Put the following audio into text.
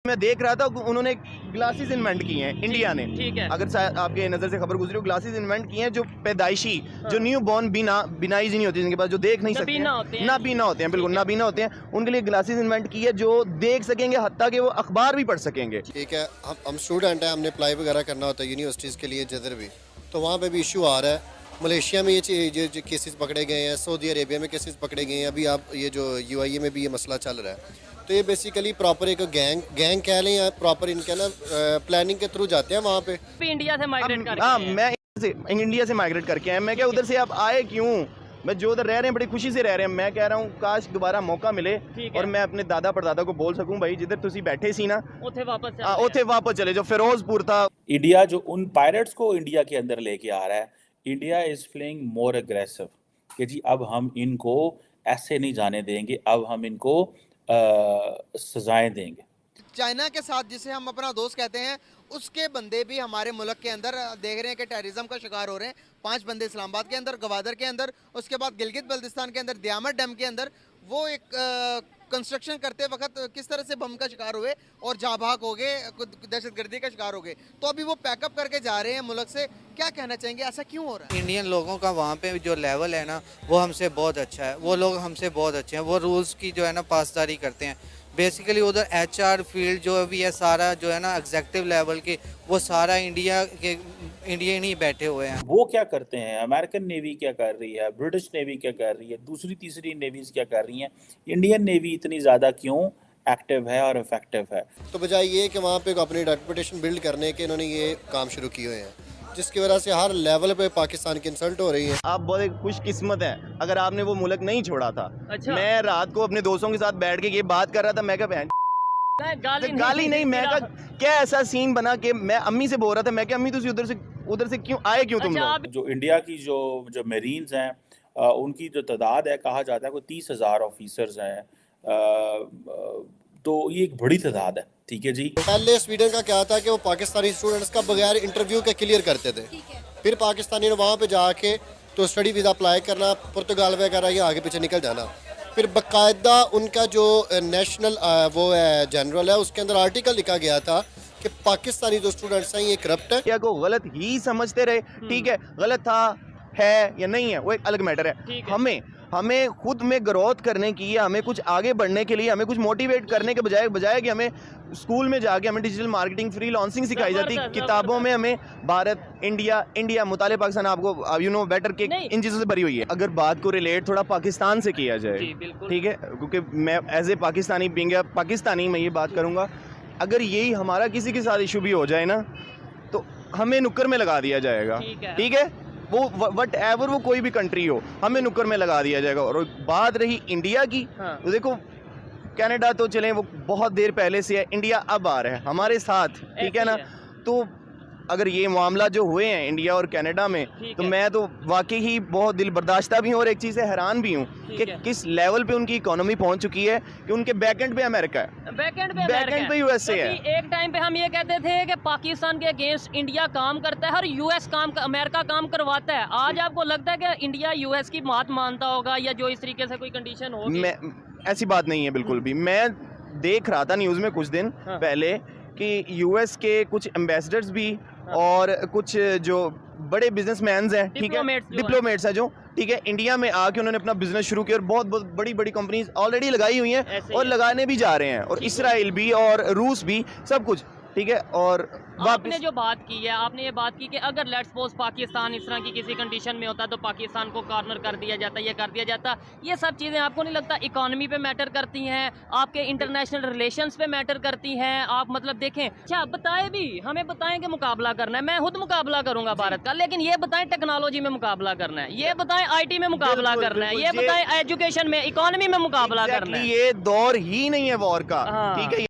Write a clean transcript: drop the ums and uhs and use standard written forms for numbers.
मैं देख रहा था उन्होंने ग्लासेस इन्वेंट किए हैं इंडिया ने। ठीक है। अगर आपके नजर से खबर गुजरी हो, ग्लासेस इन्वेंट किए हैं जो पैदाइशी जो न्यू बॉर्न बिनाईज नहीं होती, जिनके पास जो देख नहीं सकते नाबीना होते हैं, बिल्कुल नाबीना होते हैं, उनके लिए ग्लासेस इन्वेंट की है जो देख सकेंगे, हत्ता कि वो अखबार भी पढ़ सकेंगे। ठीक है, हम स्टूडेंट हैं, हमने अप्लाई वगैरह करना होता है यूनिवर्सिटीज़ के लिए जिधर भी, तो वहाँ पे भी इशू आ रहा है। मलेशिया में ये केसेस पकड़े गए हैं, सऊदी अरेबिया में केसेस पकड़े गए हैं, अभी आप ये जो UAE में भी ये मसला चल रहा है। तो ये बेसिकली प्रॉपर एक गैंग कह लें या प्रॉपर इनका ना प्लानिंग के थ्रू जाते हैं वहाँ पे। इंडिया से माइग्रेट करके। हाँ, मैं इंडिया से माइग्रेट करके आया। मैं क्या उधर से आप आए क्यों? मैं जो उधर रह रहे हैं बड़ी खुशी से रह रहे हैं। मैं कह रहा हूँ काश दोबारा मौका मिले और मैं अपने दादा परदादा को बोल सकूं, भाई जिधर तुसी बैठे सी ना उथे वापस चले जो फिरोजपुर था। इंडिया जो उन पायरेट्स को इंडिया के अंदर लेके आ रहा है, India is playing more aggressive कि जी अब हम इनको ऐसे नहीं जाने देंगे, अब हम इनको सजाएं देंगे। चाइना के साथ जिसे हम अपना दोस्त कहते हैं, उसके बंदे भी हमारे मुल्क के अंदर देख रहे हैं कि टेररिज्म का शिकार हो रहे हैं। 5 बंदे इस्लामाबाद के अंदर, गवादर के अंदर, उसके बाद गिलगित बल्तिस्तान के अंदर दियामत डैम के अंदर वो एक कंस्ट्रक्शन करते वक्त किस तरह से बम का शिकार हुए और जहाँ भाग हो गए, दहशतगर्दी का शिकार हो गए। तो अभी वो पैकअप करके जा रहे हैं मुल्क से। क्या कहना चाहेंगे, ऐसा क्यों हो रहा है? इंडियन लोगों का वहाँ पे जो लेवल है ना, वो हमसे बहुत अच्छा है। वो लोग हमसे बहुत अच्छे हैं, वो रूल्स की जो है ना पासदारी करते हैं। बेसिकली उधर HR फील्ड जो भी है सारा जो है ना एग्जेक्टिव लेवल के, वो सारा इंडियन ही बैठे हुए हैं। वो क्या करते हैं, अमेरिकन नेवी क्या कर रही है, ब्रिटिश नेवी क्या कर रही है, दूसरी तीसरी नेवीज क्या कर रही हैं, इंडियन नेवी इतनी ज़्यादा क्यों एक्टिव है और इफेक्टिव है? तो बजाय ये कि वहाँ पे अपनी रेपुटेशन बिल्ड करने के इन्होंने ये काम शुरू किए हुए हैं, जिसकी वजह से हर लेवल पे पाकिस्तान की इंसल्ट हो रही है। आप बहुत खुशकिस्मत हैं अगर आपने वो मुल्क नहीं छोड़ा था। अच्छा। मैं रात को अपने दोस्तों के साथ बैठ के ये बात कर रहा था, मैं क्या गाली नहीं, मैं क्या ऐसा सीन बना कि मैं अम्मी से बोल रहा था, मैं क्या अम्मी तुम उधर से क्यों आए, क्यों तुम लोग? जो इंडिया की जो मेरीन्स हैं, उनकी जो तादाद है, कहा जाता है कोई 30,000 ऑफिसर्स हैं, तो ये एक बड़ी तादाद है। ठीक है जी। पहले स्वीडन का क्या था कि वो पाकिस्तानी स्टूडेंट्स का बगैर इंटरव्यू के क्लियर करते थे, फिर पाकिस्तानी ने वहाँ पे जाके तो स्टडी वीज़ा अप्लाई करना, पुर्तगाल वगैरह ये आगे पीछे निकल जाना। फिर बाकायदा उनका जो नेशनल वो है जनरल है, उसके अंदर आर्टिकल लिखा गया था कि पाकिस्तानी जो स्टूडेंट्स हैं ये करप्ट है। क्या को गलत ही समझते रहे, ठीक है, गलत था है या नहीं है वो एक अलग मैटर है। हमें खुद में ग्रोथ करने की, हमें कुछ आगे बढ़ने के लिए, हमें कुछ मोटिवेट करने के बजाय कि हमें स्कूल में जाके हमें डिजिटल मार्केटिंग, फ्रीलांसिंग सिखाई जाती, किताबों में हमें भारत, इंडिया मुताले पाकिस्तान, आपको यू नो बेटर के इन चीज़ों से भरी हुई है। अगर बात को रिलेट थोड़ा पाकिस्तान से किया जाए, ठीक है, क्योंकि मैं as a Pakistani being Pakistani मैं ये बात करूँगा, अगर यही हमारा किसी के साथ इशू भी हो जाए ना, तो हमें नुक्कर में लगा दिया जाएगा। ठीक है, वो वट एवर वो कोई भी कंट्री हो, हमें नुक्कर में लगा दिया जाएगा। और बात रही इंडिया की, तो देखो कनाडा तो चलें वो बहुत देर पहले से है, इंडिया अब आ रहा है हमारे साथ, ठीक है ना। तो अगर ये मामला जो हुए हैं इंडिया और कनाडा में, तो मैं तो वाकई ही बहुत दिल बर्दाश्ता भी हूँ और एक चीज़ से हैरान भी हूँ कि किस लेवल पे उनकी इकोनॉमी पहुँच चुकी है कि उनके बैकएंड पे अमेरिका है, बैकएंड पे USA है। एक टाइम पे हम ये कहते थे कि पाकिस्तान के अगेंस्ट इंडिया काम करता है और अमेरिका काम करवाता है। आज आपको लगता है कि इंडिया US की बात मानता होगा या जो इस तरीके से कोई कंडीशन होगी? ऐसी बात नहीं है बिल्कुल भी। मैं देख रहा था न्यूज़ में कुछ दिन पहले कि US के कुछ एम्बेसडर्स भी और कुछ जो बड़े बिजनेसमैन हैं, ठीक है, डिप्लोमेट्स हैं जो, ठीक है, इंडिया में आके उन्होंने अपना बिजनेस शुरू किया और बहुत बड़ी कंपनीज ऑलरेडी लगाई हुई हैं और लगाने भी जा रहे हैं, और इसराइल भी और रूस भी, सब कुछ, ठीक है। और आपने जो बात की है, आपने ये बात की कि अगर लेट्स सपोज पाकिस्तान इस तरह की किसी कंडीशन में होता तो पाकिस्तान को कॉर्नर कर दिया जाता, ये कर दिया जाता। ये सब चीज़ें आपको नहीं लगता इकोनॉमी पे मैटर करती हैं, आपके इंटरनेशनल रिलेशंस पे मैटर करती हैं? आप मतलब देखें, अच्छा बताएं भी, हमें बताएं कि मुकाबला करना है, मैं खुद मुकाबला करूंगा भारत का, लेकिन ये बताएं टेक्नोलॉजी में मुकाबला करना है, ये बताएं IT में मुकाबला करना है, ये बताएं एजुकेशन में, इकोनॉमी में मुकाबला करना है। ये दौर ही नहीं है वॉर का, ठीक है।